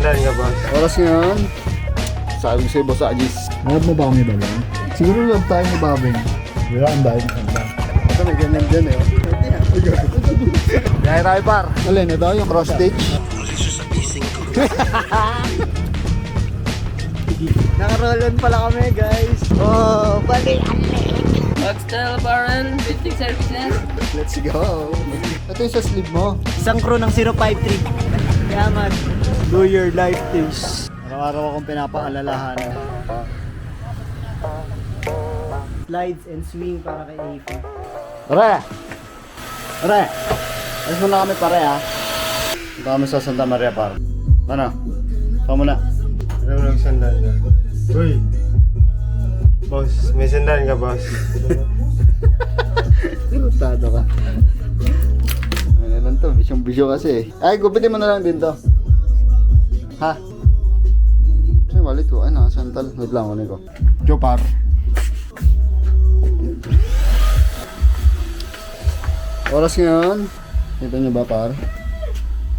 sandal ka, boss? Oras ngayon, sabi ko sa'yo, Boss Agis. Love mo ba kami, Babeng? Siguro love tayo ni Babeng. Wala, ang dahil ng sandal. Ito, may ganyan dyan eh. Kaya tayo, par. Alin, ito yung cross stitch. Naka-roll-on pala kami, guys. Oh, bali. Oxtail Baron, Basic Services. Let's go. Ito yung sa sleeve mo. Isang crew ng 053. Yaman. Do your life things. Araw-araw akong pinapaalalahan. Slides and swing para kay AP. Pare! Pare! Alis muna kami, pare, ha? Punta kami sa Santa Maria, par. Ano? Saan mo na? Ano mo lang sandal ka? Uy! Boss, may sandal ka, boss? Irutado ka. Ano lang to? Bisyong-bisyo kasi. Ay, gupitin mo na lang din to. Ha? Kasi wallet ko. Ay, nakasantal. Wait lang, kunin ko. Joe, par. Oras ngayon. Kita nyo ba, par?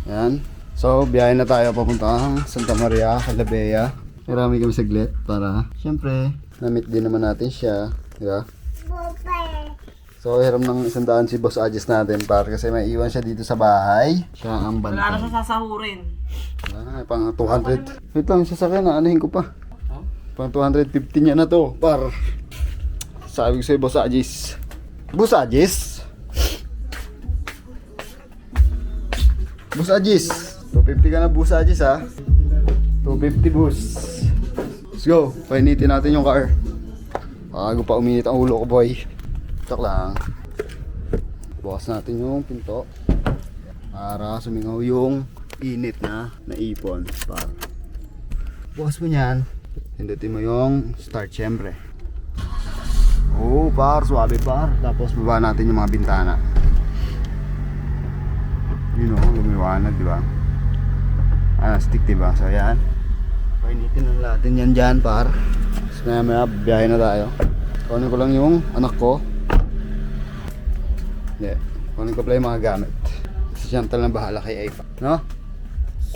Yan. So, biyahe na tayo papuntang Santa Maria, Calabea. Marami kami saglit para, syempre, na-meet din naman natin siya. Diba? So, hiram ng 100 si Boss Agis natin, par, kasi may iwan siya dito sa bahay. Siya ang bantay. Wala na siya sasahurin. Wala na, pang 200. Wait lang, sasakyan na, anahin ko pa. Pang 250 niya na to, par. Sabi ko sa'yo, Boss Agis. Boss Agis? Boss Agis. 250 ka na, Boss Agis, ha? 250, boss. Let's go. Painitin natin yung car. Bago pa uminit ang ulo ko, boy. Tok lang. Bukas natin yung pinto para sumingaw yung init na naipon. Par. Bukas mo yan. Hindutin mo yung start, syempre. Oh, par. Suwabe, par. Tapos baba natin yung mga bintana. You know, lumiwanag, di ba? Stick, di ba? So, yan. Painitin lang natin yan dyan, par. Tapos maya biyahe na tayo. Kunin ko lang yung anak ko. Yeah. Kunin ko pala yung mga gamit. Si Chantal na bahala kay Aifa. No?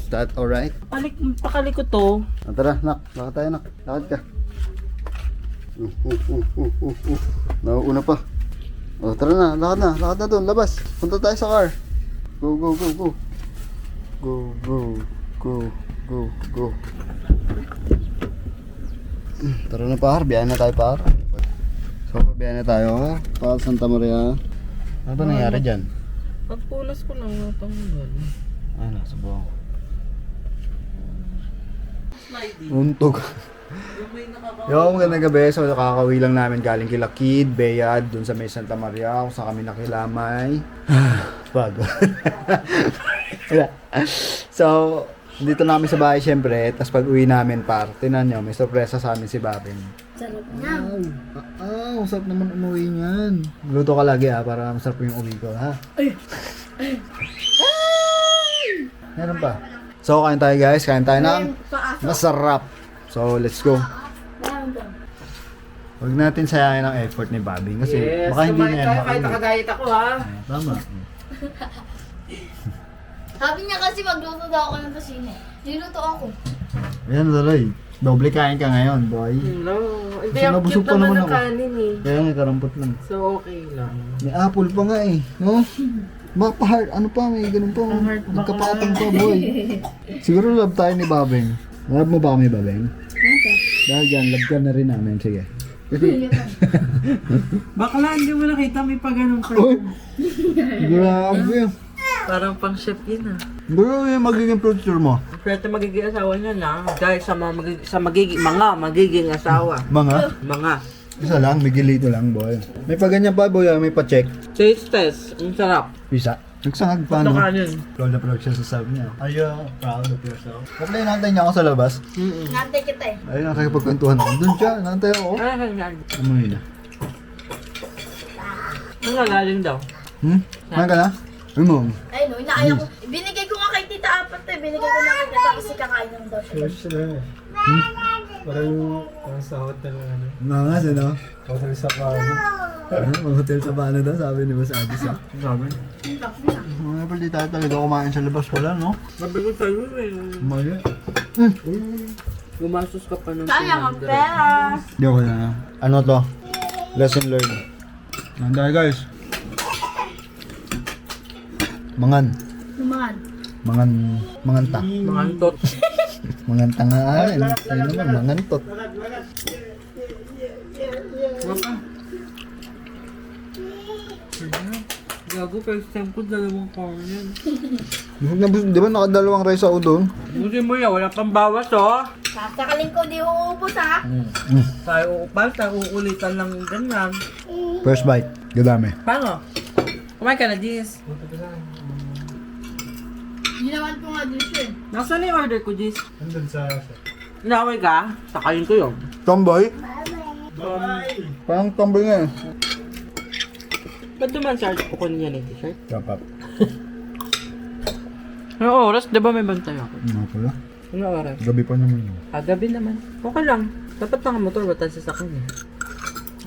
Is that alright? Pakalikot to. Tara, nak. Lakad tayo, nak. Lakad ka. Nauuna pa. Oh, tara na. Lakad na. Lakad na doon. Labas. Punta tayo sa car. Go, go, go, go. Go, go, go, go, go. Tara na, par. Biyahe na tayo, par. So, biyahe na tayo. Par Santa Maria. Ano ba nangyari dyan? Pagpunas ko lang natanggal. Ano, subukan ko. Sliding. Untog. Yung may nakaka... Yo, magandang gabi. So, nakakawi lang namin galing kila Kid, Beyad, dun sa may Santa Maria, kung saan kami nakilamay. Bago. So, dito na kami sa bahay syempre, tapos pag uwi namin, par, tinan nyo, may sorpresa sa amin si Babin. Sarap na. Masarap naman umuwi niyan. Luto ka lagi, ha, para masarap yung uwi ko, ha? Ay! Meron pa. So, kain tayo, guys. Kain tayo ng masarap. So, let's go. Huwag natin sayangin ang effort ni Babing kasi baka hindi na yan Kahit makauwi. nakadiet ako, ha? Tama. Sabi niya kasi magluto daw ako ng tosino. Niluto ako. Ayan, Laloy. Doble kain ka ngayon, boy. No. Hindi, Kasi ang nabusog cute pa naman naman ng ako. kanin eh. Kaya nga, karampot lang. So, okay lang. May apple pa nga eh. No? Mapa-heart. Ano pa? May ganun pa. heart pa Magkapatong pa, boy. Siguro love tayo ni Babeng. Love mo ba kami, Babeng? Dahil dyan, love ka na rin namin. Sige. Kasi, Bakla, hindi mo nakita may pa ganun pa. uy! Grabe. Parang pang chef yun ah. Bro, yung magiging producer mo. Swerte magiging asawa niya na. Dahil sa mga magiging asawa. Mga. Isa lang, bigilito lang, boy. May pa ganyan pa, boy. May pa-check. Taste test. Ang sarap. Pisa. Nagsangag pa, Ito no? kanin. Proud na proud siya sa sabi niya. Are you proud of yourself? Bakla, inantay niya ako sa labas. Nantay kita eh. Ayun, nakakapagkwentuhan ako. Doon siya, inantay ako. Ay, ganyan. Ano yun na? Ang lalalim daw. Kumain ka na? Ano mo? Ay no, inaaya ko. Binigay ko nga kay Tita Apat eh. Binigay ko na kay Tita kasi kakain lang daw siya. Parang sa hotel na ano. Nangas, ano? Hotel sa Pano. Mag-hotel sa Bano daw, sabi ni Boss Agis, ha? Sabi? Mga pwede tayo talaga kumain sa labas wala, no? Sabi ko sa'yo eh. Mali. Gumastos ka pa ng Sayang ang 200. pera. Di ako na. Ano to? Lesson learned. Nanday guys. Mangan. Naman. Manganta. Mga antot. Manganta nga. Ayun naman, mangantot. Gago, first time ko dalawang corn yan. Busog na busog. Di ba nakadalawang rice ako doon? Buti mo yan, wala pang bawas oh. Sasakaling ko, di uubos ha. Tayo uupal, tayo uulitan lang ganyan. First bite. Gadami. Paano? Kumain ka na, Jis. Ginawan ko nga din siya. Nasaan na yung order ko, Jis? Andun sa... Inaway ka? Sakayin ko yun. Tomboy? Bye! Parang tomboy nga eh. Ba't naman sa kukunin niya ng t-shirt? Kapap. Ano oras? Diba may bantay ako? Ano pala? Ano oras? Gabi pa naman yun. Gabi naman. Okay lang. Dapat lang ang motor, ba't sa sakyan eh?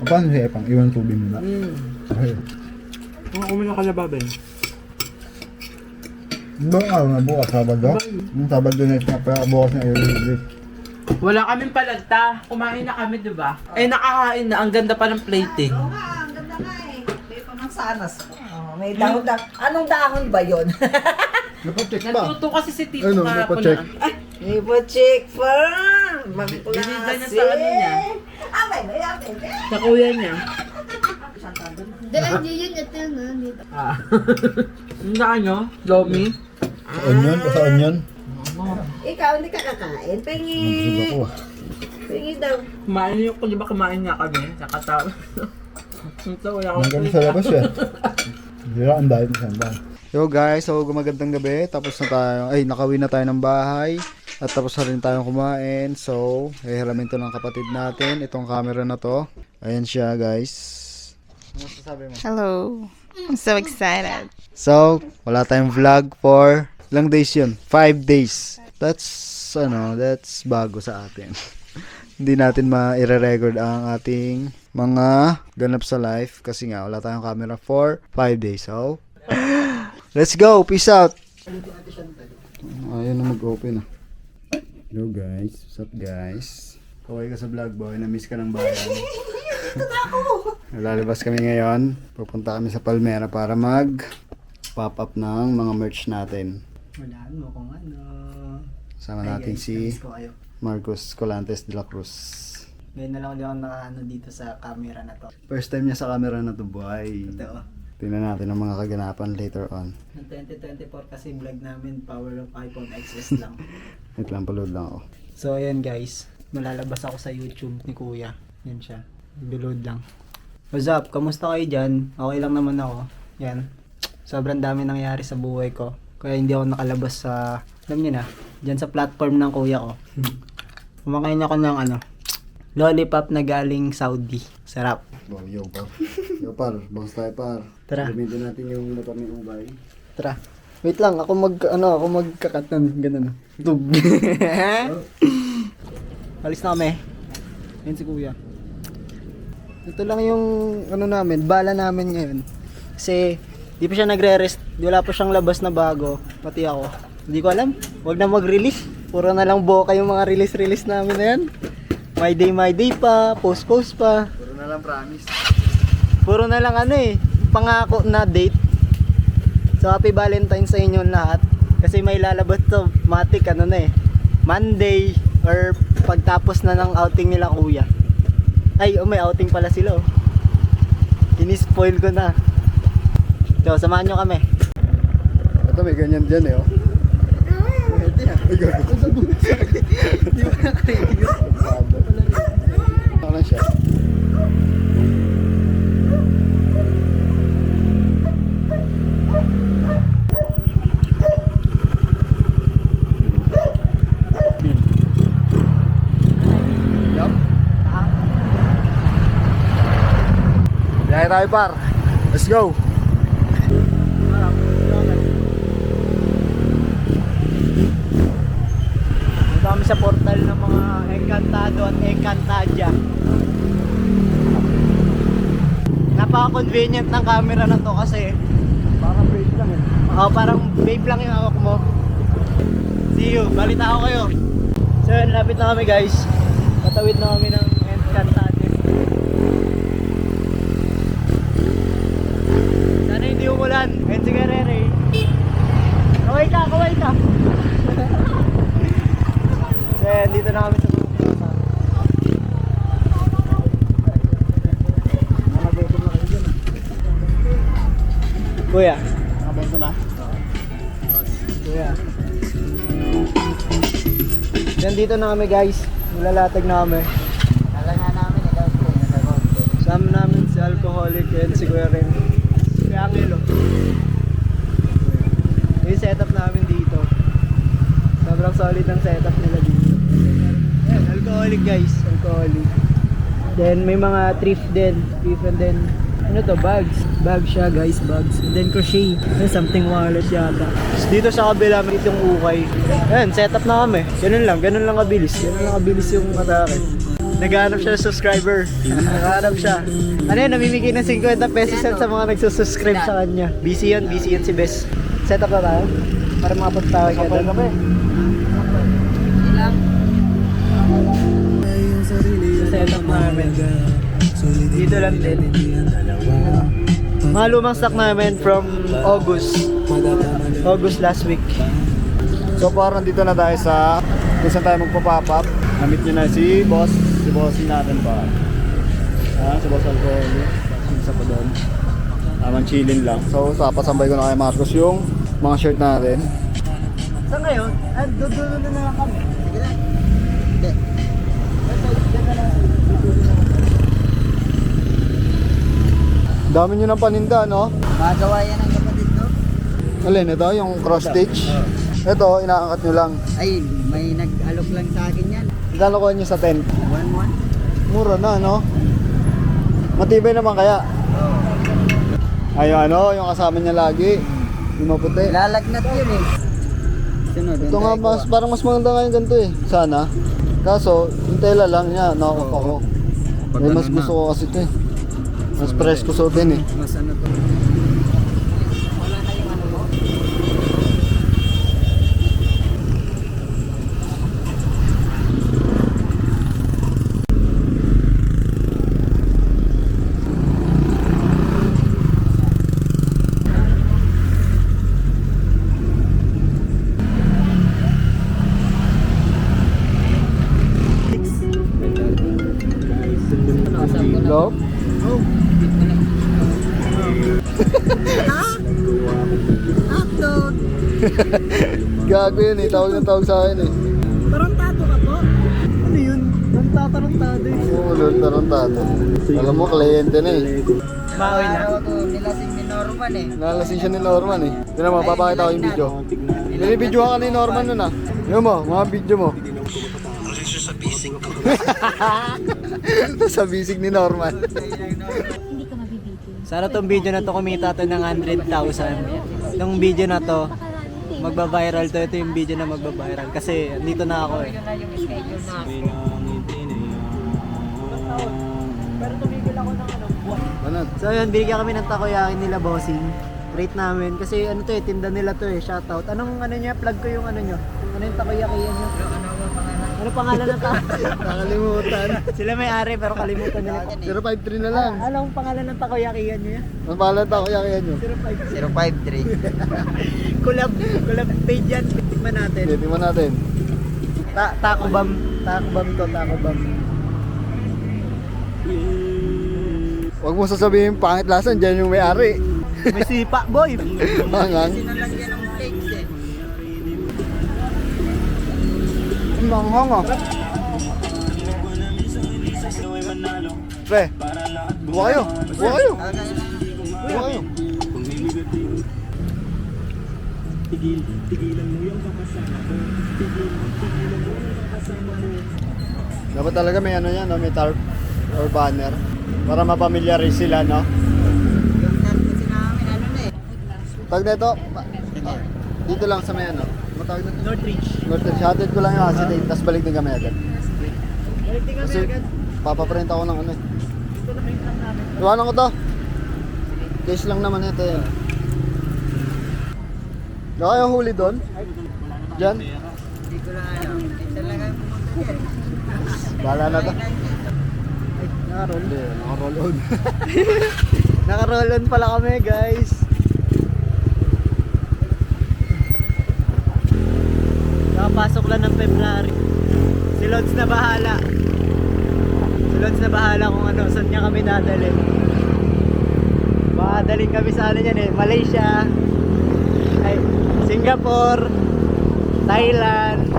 Paano si Epang? Iwan tubig mo na? Okay. Mga kumin na kalababin. Ibang araw na bukas, Sabado? Yung Sabado na isang pera, bukas na i-release. Wala kaming palagta. Kumain na kami, diba? Eh, nakakain na. Ang ganda pa ng plating. Ang ganda nga eh. May pamansanas. Oh, may dahon. Anong dahon ba yun? Napacheck ba? Natuto kasi si Tito Ano, kahapon napacheck? na. May pa-check pa. Binida niya sa ano niya. May. Sa kuya niya. Dahil yun, ito yun na dito. Ang daan nyo? Lomi? Sa onion? Sa onion? Ikaw hindi ka kakain. Pengi. Busog ako. Pengi daw. Kumain niyo ko, di ba kumain nga kami? Nakatawa. Ito, wala akong Hanggang sa labas yan. Hindi lang ang dahil sa bahay. Yo guys, so gumagandang gabi. Tapos na tayo, nakawin na tayo ng bahay. At tapos na rin tayong kumain. So, hihiramin to ng kapatid natin. Itong camera na to. Ayan siya guys. Ano sasabi mo? Hello. I'm so excited. So, wala tayong vlog for ilang days yun? 5 days. That's bago sa atin. Hindi natin ma-record ang ating mga ganap sa life kasi nga wala tayong camera for 5 days. So, let's go! Peace out! Ayun na mag-open ah. Hello guys. What's up guys? Kaway ka sa vlog boy. Na-miss ka ng bayan. Lalabas kami ngayon. Pupunta kami sa Palmera para mag-pop up ng mga merch natin. Walaan mo kung ano. Kasama natin si Miss ko kayo. Marcos Colantes de la Cruz. Ngayon na lang ulit ako nakaano dito sa camera na to. First time niya sa camera na to, boy. Ito. Tingnan natin ang mga kaganapan later on. Ng 2024 kasi vlog namin, power of iPhone XS lang. Wait lang, paload lang ako. So ayan guys, malalabas ako sa YouTube ni Kuya. Yan siya. Biload lang. What's up? Kamusta kayo dyan? Okay lang naman ako. Yan. Sobrang dami nangyari sa buhay ko. Kaya hindi ako nakalabas sa, alam niyo na, dyan sa platform ng kuya ko. Kumakain ako ng lollipop na galing Saudi. Sarap. Wow, yo, par. Yo, par. Bangs tayo, par. Tara. Gamitin natin yung motor ni Ubay. Tara. Wait lang, ako magkakat ng ganun. Tug. Alis na kami. Yan si kuya. Ito lang yung namin, bala namin ngayon. Kasi di pa siya nagre-rest, wala pa siyang labas na bago, pati ako. Hindi ko alam, wag na mag-release. Puro na lang boka yung mga release namin na yan. My day pa, post pa. Puro na lang promise. Puro na lang pangako na date. So happy Valentine's sa inyong lahat. Kasi may lalabas to, matik Monday or pagtapos na ng outing nila kuya. Ay, may outing pala sila Ini-spoil ko na. So, samahan nyo kami. Ito may ganyan dyan oh. Ay, gago. Di ba nakarinig? Ano lang siya? Yup. Biyahe tayo par. Let's go. Dito kami sa portal ng mga Encantado at Encantadia. Napaka-convenient ng camera na to kasi Parang break lang parang vape lang yung hawak mo. See you, balita ako kayo. So yun, lapit na kami guys. Patawid na kami ng Encantados. Sana hindi umulan. Ayun si Guerrero. Kaway ka, kaway ka. So yun, dito na kami sa pupunta. Nakabeto na kayo dyan. Kuya. Nakabeto na? Kuya. Yan dito na kami guys. Nilalatag na kami. Sama namin si Alcoholic and si Kuya Ren. Si Angelo. Yung setup namin dito. Sobrang solid ang setup nila dito. Yan, Alcoholic guys. Alcoholic. Then may mga thrift din. Thrift and then ano to? Bags. Bag siya guys. Bags. And then crochet. Then something wallet yata. Tapos dito sa kabila may itong ukay. Ayan, setup na kami. Ganun lang kabilis. Ganun lang kabilis yung atake. Naghahanap siya ng subscriber. Naghahanap siya. Ano yun, namimigay ng 50 pesos yan sa mga nagsusubscribe sa kanya. Busy yun si Bes. Setup na tayo. Para makapunta ka doon. Setup namin. Dito lang din. Mga lumang stock namin from August last week. So parang dito na tayo sa kung saan tayo magpa-pop up. Namit nyo na si bossing natin pa. Si Boss Alcoholic. Isa pa doon. Chilling lang. So papasambay ko na kay Marcos yung mga shirt natin. Sa ngayon, doon na lang kami. Sige lang. Hindi. Dami nyo ng paninda, no? Magawa yan ang kapatid, no? Alin, ito yung cross stitch. Ito, inaangkat nyo lang. Ay, may nag-alok lang sa akin yan. Magkano ko nyo sa tent? 1-1. Mura na, no? Matibay naman kaya? Ay, yung kasama niya lagi. Yung maputi. Lalagnat yun eh. Sunod, Ito nga, parang mas maganda nga yung ganito eh. Sana. Kaso, yung tela lang niya, nakakapa ko. Mas gusto ko kasi ito eh. Mas presko so din eh. Mas ano to. Love? Hotdog! Gago yun eh, tawag sa akin eh. Tarantado ka po? Ano yun? Tarantado eh. Oo, tarantado. Alam mo, kliyente na eh. Bawi na. Araw to, nilasing ni Norman eh. Nalasing siya ni Norman eh. Yun naman, papakita ko yung video. Binibidyohan ka ni Norman nun ah. Yun mo, mga video mo. Sa bisig ni Norman. Sana tong video na to kumita to ng 100,000. Itong video na to, magba-viral to. Ito yung video na magba-viral. Kasi dito na ako eh. Pero tumigil ako ng Ano? So yun, binigyan kami ng takoyaki nila bossing. Rate namin. Kasi ano to eh, tinda nila to eh. Shoutout. Anong ano niya? Plug ko yung ano nyo. Ano yung takoyaki yan nyo? Ano pangalan ng Nakalimutan. Sila may-ari pero kalimutan nila. 053 na lang. Anong pangalan ng takoyaki yan nyo? Ang pangalan ako yan nyo. 053. Collab page yan. Tikman natin. Tingnan natin. Taco Bam to, Taco Bam. Huwag mo sasabihin pangit lasan, dyan yung may-ari. May sipa, boy. Mangang. Sinalagyan ng flakes eh. Mangang ah. Pre, buwa kayo. Buwa kayo. Buwa kayo. Dapat talaga may ano yan, no? May tarp or banner para mapamilyarize sila, no? Yung kasi namin, ano na eh. Tag nito, dito lang sa may ano. Matawag na Northridge. Northridge. Hatid ko lang yung acetate, tapos balik din kami agad. Balik din kami Kasi agad. papaprint ako ng ano eh. Ito na print lang namin. Iwanan ko to. Case lang naman ito eh. Wala kayong huli doon? Diyan? Hindi ko lang alam. Minsan lang kayo pumunta Bahala na to. Ay, nakaroll. Hindi, naka-roll on. Naka-roll on pala kami, guys. Nakapasok lang ng February. Si Lods na bahala. Si Lods na bahala kung ano, saan niya kami dadalhin. Makadaling kami sa ano yan eh, Malaysia, ay, Singapore, Thailand.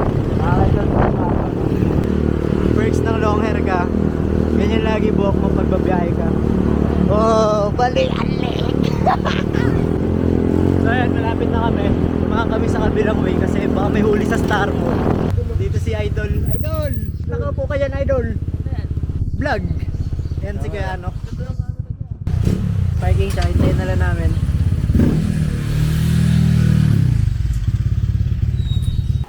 Perks ng long hair ka. Ganyan lagi buhok mo pag babiyahe ka. Oh, bali alik. So ayan, malapit na kami. Mga kami sa kabilang way kasi baka may huli sa Star Mall. Dito si Idol. Idol! Nakaupo ka dyan, Idol. Vlog. Yan si Kuya Anok. Parking siya, hintayin na lang namin.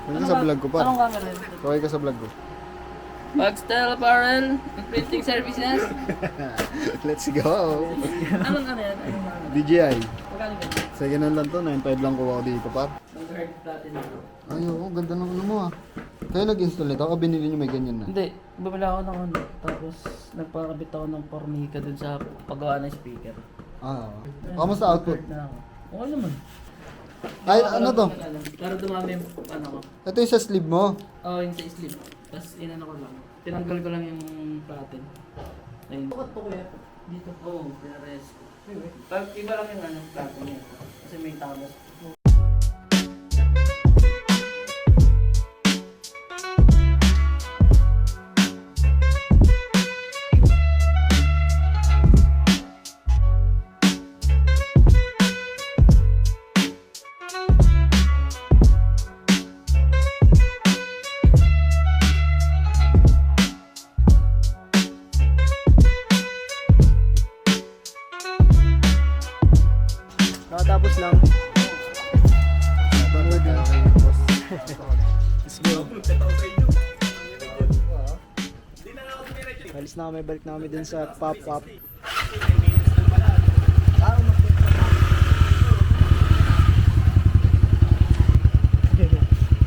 Kaway ka sa vlog ko pa. Anong camera? Kaway ka sa vlog ko. Bagstyle Apparel, printing services. Let's go! Anong ano yan? DJI. Magkano ba? Second hand lang to, 9.5 lang kuha ko dito par. Mag-hard platinum. Ay, oo, ganda ng ano mo ah. Kayo nag-install nito? Ako binili nyo may ganyan na. Hindi, bumili ako ng ano, tapos nagpakabit ako ng Formica dun sa paggawa ng speaker. Ah, oo. Kamusta output? Na ako. Okay naman. Ay, ano to? Para dumami yung ano ko. Ito yung sa sleeve mo. Oo, yung sa sleeve. Tapos inano ko lang. Tinanggal ko lang yung platen. Ayun. Bakit po kuya? Dito. Oo, pinares ko. Pag iba lang yung ano, platen niya. Kasi may tabas. Nakatapos lang. Let's go. Alis na kami, balik na kami dun sa pop-up.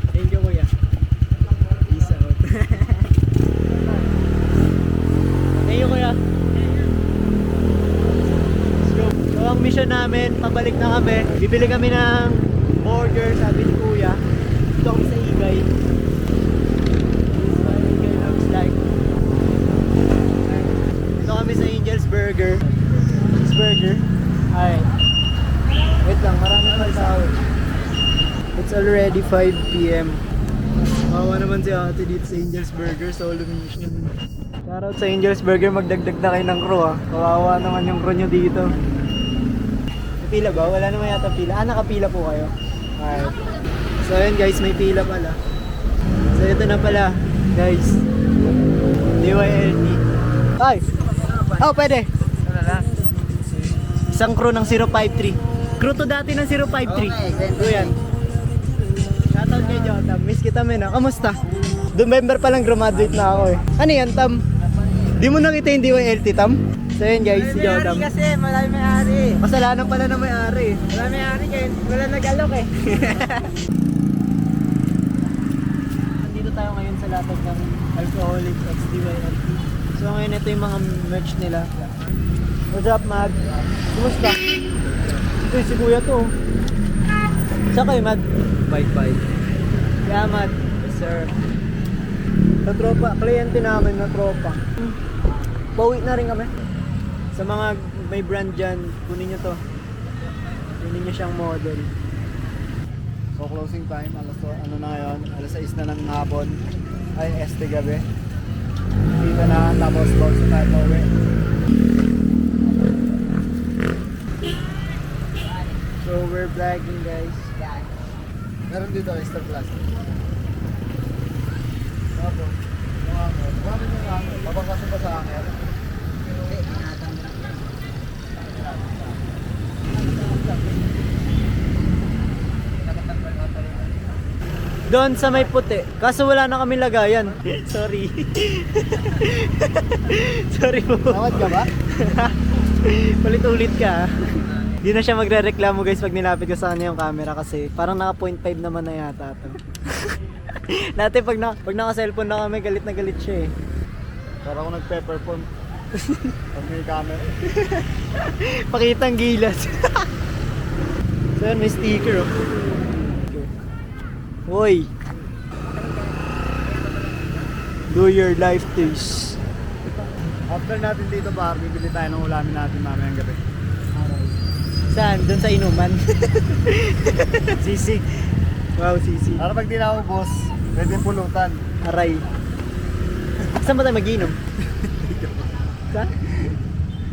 Thank you kuya. Peace out. Thank you kuya. Let's go. So ang mission namin, pabalik na kami. Bibili kami ng burger, sabi ni kuya. Dito kami sa Igay. This is what Igay looks like. Dito kami sa Angel's Burger. Angel's Burger. Alright. Wait lang, marami pa tao. It's already 5 PM. Kawawa naman si ate dito sa Angel's Burger, solo mission. Shoutout sa Angel's Burger, magdagdag na kayo ng crew ah. Kawawa naman yung crew nyo dito. May pila ba? Wala naman yata pila. Ah, nakapila po kayo. Alright. So ayun guys, may pila pala. So ito na pala, guys. DYLT. Ay! Oh, pwede. Isang crew ng 053. Crew to dati ng 053. Okay, yan. Shoutout kay Jotam. Miss kita men ah. Kamusta? November pa lang graduate na ako eh. Ano yan, Tam? Di mo nakita yung DYLT, Tam? So yun guys, si Jotam. Kasi malami may-ari. Kasalanan pala na may-ari. Malami may-ari kaya wala nag-alok eh. Nandito tayo ngayon sa latag ng Alcoholic X DYLT. So ngayon ito yung mga merch nila. What's up, Mad? Kumusta? Ito si Kuya to. Saan kayo, Mad? Bike. Yeah, Mad. Yes, sir. Sa tropa, kliyente namin na tropa. Pauwi na rin kami. Sa mga may brand dyan, kunin nyo to. Kunin nyo siyang model. So closing time, ano na ngayon? Alas 6 na ng hapon. Ay, este gabi. Dito na, tapos box na tayo pauwi. So we're vlogging guys. Meron dito extra plastic. Tapos, marami na lang. Papakasin pa sa akin. Doon sa may puti. Kaso wala na kami lagayan. Sorry. Sorry po. Tawad ka ba? Ulit-ulit ka. Di na siya magre-reklamo guys pag nilapit ko sa kanya yung camera kasi parang naka 0.5 naman na yata to. Dati pag naka-cellphone na kami, galit na galit siya eh. Para ako nagpe-perform. Pag may camera. Pakitang gilas. So yun, may sticker oh. Hoy! Do your life taste. After natin dito par, bibili tayo ng ulamin natin mamayang gabi. Saan? Doon sa inuman? Sisig. Wow, sisig. Para pag di na ubos, pwede yung pulutan. Aray. Saan ba tayo mag-inom? Saan?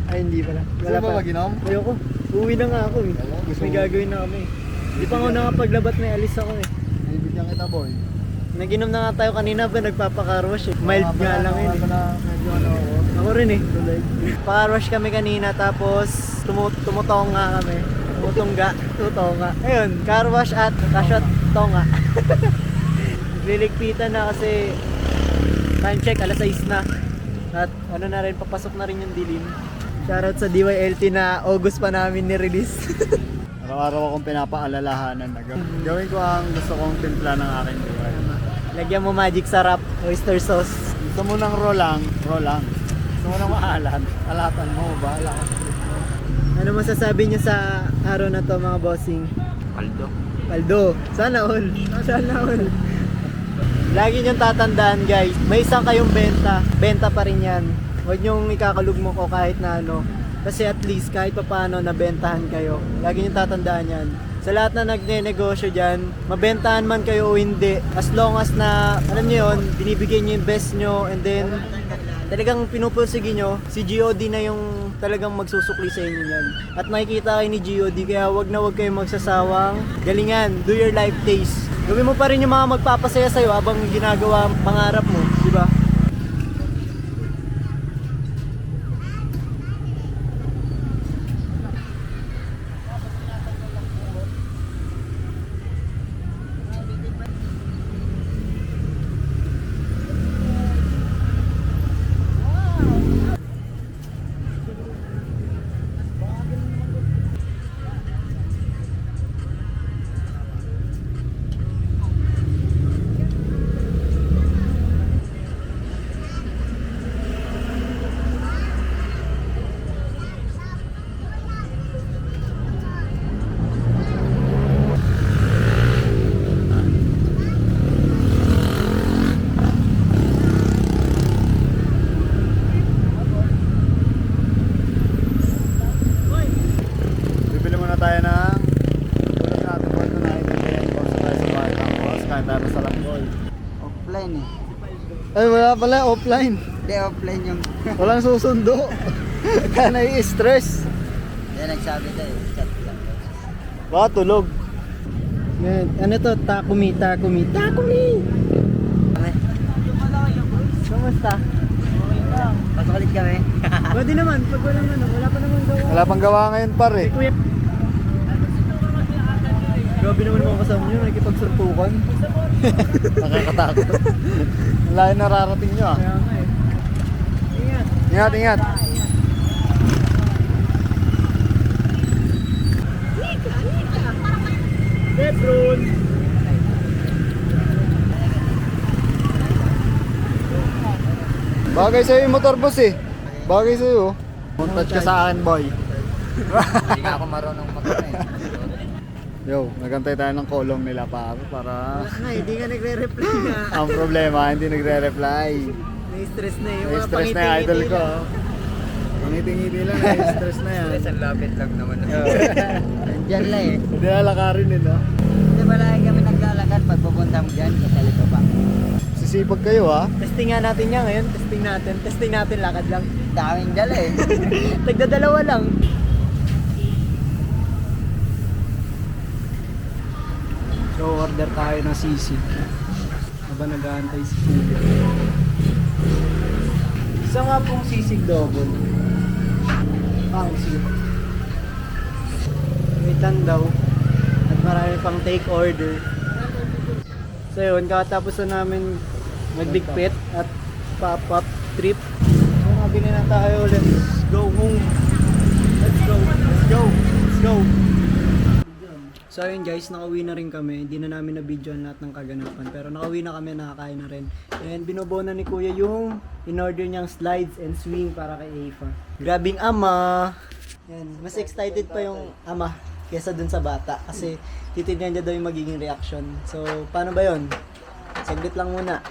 Ay, hindi pala. Wala ba mag-inom? Ayoko. Uwi na nga ako eh. gusto May mo- gagawin na kami. Hindi pa ako nakapaglabat, may alis ako eh. Bibigyan kita boy. Naginom na nga tayo kanina ba nagpapakarwash eh. Mild nga lang yun eh. Medyo ano ako. Ako rin eh. Pakarwash kami kanina tapos tumutonga kami. Tutonga. Ayun, carwash at kashot tonga. Liligpitan na kasi time check, alas 6 na. At ano na rin, papasok na rin yung dilim. Shoutout sa DYLT na August pa namin ni-release. Araw-araw akong pinapaalalahanan na gawin ko ang gusto kong timpla ng aking buhay. Lagyan mo magic sarap, oyster sauce. Gusto mo ng raw lang. Gusto mo ng maalan, alatan mo, bahala ka. Ano masasabi niyo sa araw na to mga bossing? Paldo. Sana all. Lagi niyong tatandaan guys, may isang kayong benta pa rin yan. Huwag niyong ikakalugmok o kahit na ano. Kasi at least kahit papaano nabentahan kayo. Lagi niyong tatandaan yan. Sa lahat na nagne-negosyo dyan, mabentahan man kayo o hindi, as long as na, alam niyo yun, binibigay niyo yung best niyo and then talagang pinupursige nyo, si GOD na yung talagang magsusukli sa inyo yan. At makikita kayo ni GOD, kaya wag na wag kayo magsasawang galingan, do your life taste. Gawin mo pa rin yung mga magpapasaya sa'yo habang ginagawa ang pangarap mo, di ba? Bibili muna tayo ng tulad natin po ito na ibigay ko sa tayo sa bahay ng boss. Kain tayo sa Salanggoy. Offline eh. Ay wala pala, offline. Hindi, offline yung... Walang susundo. Kaya nai-stress. Yan nagsabi tayo, chat lang. Baka tulog. Yan. Ano to? Takumi. Kamusta? Pasok ulit kami. Pwede naman, pag walang ano, wala pa naman gawa. Wala pang gawa ngayon par eh. Kuya. Grabe naman mga kasama nyo, nakikipagsurpukan. Nakakatakot. Ang layo nararating nyo ah. Kaya nga eh. Ingat, ingat. Petron! Bagay sa'yo yung motor boss eh. Bagay sa'yo. Montage ka sa akin boy. Hindi nga ako marunong mag-offline. Yo, nagantay tayo ng kolong nila para Nga, hindi nga nagre-reply nga. ang problema hindi nagre-reply. Nai-stress na yung May mga stress na yung idol pangiti-ngiti ko. lang. Ngiti-ngiti lang, may stress na yan. Isang lapit lang naman. Diyan lang eh. Hindi lalakarin din ah. Hindi ba lagi kami naglalakad pag pupunta mo dyan sa Talibaba? Sisipag kayo ah. Testing nga natin yan ngayon. Testing natin lakad lang. Daming dala eh. Tagdadalawa lang. So order tayo ng sisig. Habang nag-aantay si Kuya. Isa nga pong sisig double. Sige. Wait lang daw. At marami pang take order. So yun, kakatapos na namin magligpit at pop-up trip. So mabili na tayo. Let's go home. Let's go. So ayun guys, nakauwi na rin kami. Hindi na namin na-videoan lahat ng kaganapan. Pero nakauwi na kami, nakakain na rin. And binubuo na ni Kuya yung in-order niyang slides and swing para kay Ava. Grabing ama! Yan, mas excited pa yung ama kesa dun sa bata. Kasi titignan niya daw yung magiging reaction. So, paano ba yon? Saglit lang muna.